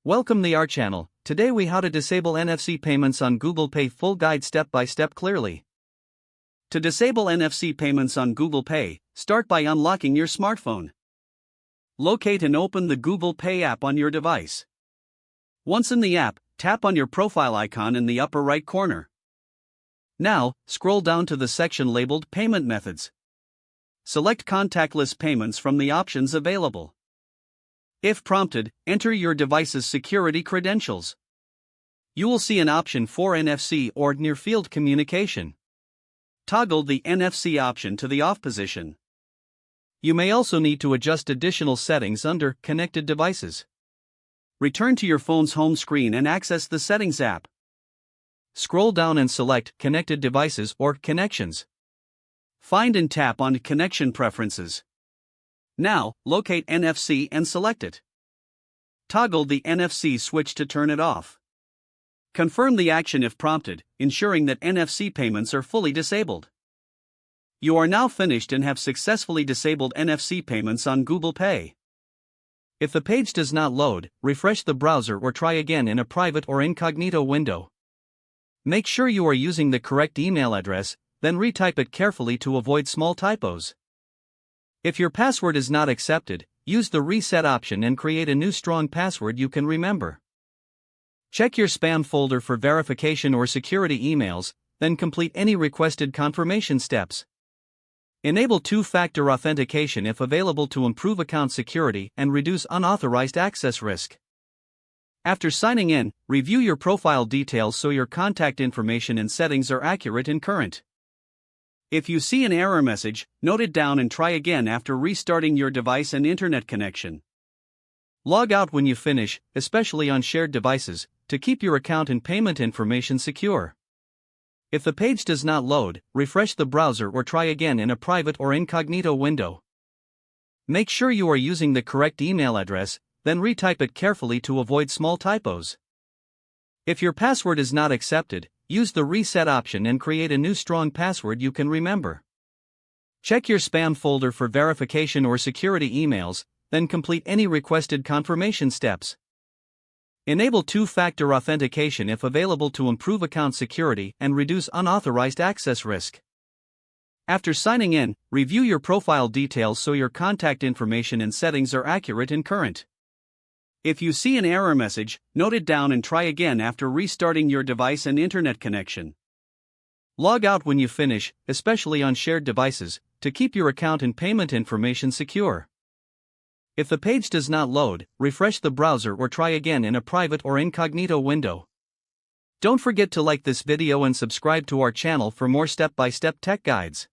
Welcome to our channel. Today we how to disable NFC payments on Google Pay, full guide step by step clearly. To disable NFC payments on Google Pay, start by unlocking your smartphone. Locate and open the Google Pay app on your device. Once in the app, tap on your profile icon in the upper right corner. Now, scroll down to the section labeled Payment Methods. Select contactless payments from the options available. If prompted, enter your device's security credentials. You will see an option for NFC or near-field communication. Toggle the NFC option to the off position. You may also need to adjust additional settings under Connected Devices. Return to your phone's home screen and access the Settings app. Scroll down and select Connected Devices or Connections. Find and tap on Connection Preferences. Now, locate NFC and select it. Toggle the NFC switch to turn it off. Confirm the action if prompted, ensuring that NFC payments are fully disabled. You are now finished and have successfully disabled NFC payments on Google Pay. If the page does not load, refresh the browser or try again in a private or incognito window. Make sure you are using the correct email address, then retype it carefully to avoid small typos. If your password is not accepted, use the reset option and create a new strong password you can remember. Check your spam folder for verification or security emails, then complete any requested confirmation steps. Enable two-factor authentication if available to improve account security and reduce unauthorized access risk. After signing in, review your profile details so your contact information and settings are accurate and current. If you see an error message, note it down and try again after restarting your device and internet connection. Log out when you finish, especially on shared devices, to keep your account and payment information secure. If the page does not load, refresh the browser or try again in a private or incognito window. Make sure you are using the correct email address, then retype it carefully to avoid small typos. If your password is not accepted, use the reset option and create a new strong password you can remember. Check your spam folder for verification or security emails, then complete any requested confirmation steps. Enable two-factor authentication if available to improve account security and reduce unauthorized access risk. After signing in, review your profile details so your contact information and settings are accurate and current. If you see an error message, note it down and try again after restarting your device and internet connection. Log out when you finish, especially on shared devices, to keep your account and payment information secure. If the page does not load, refresh the browser or try again in a private or incognito window. Don't forget to like this video and subscribe to our channel for more step-by-step tech guides.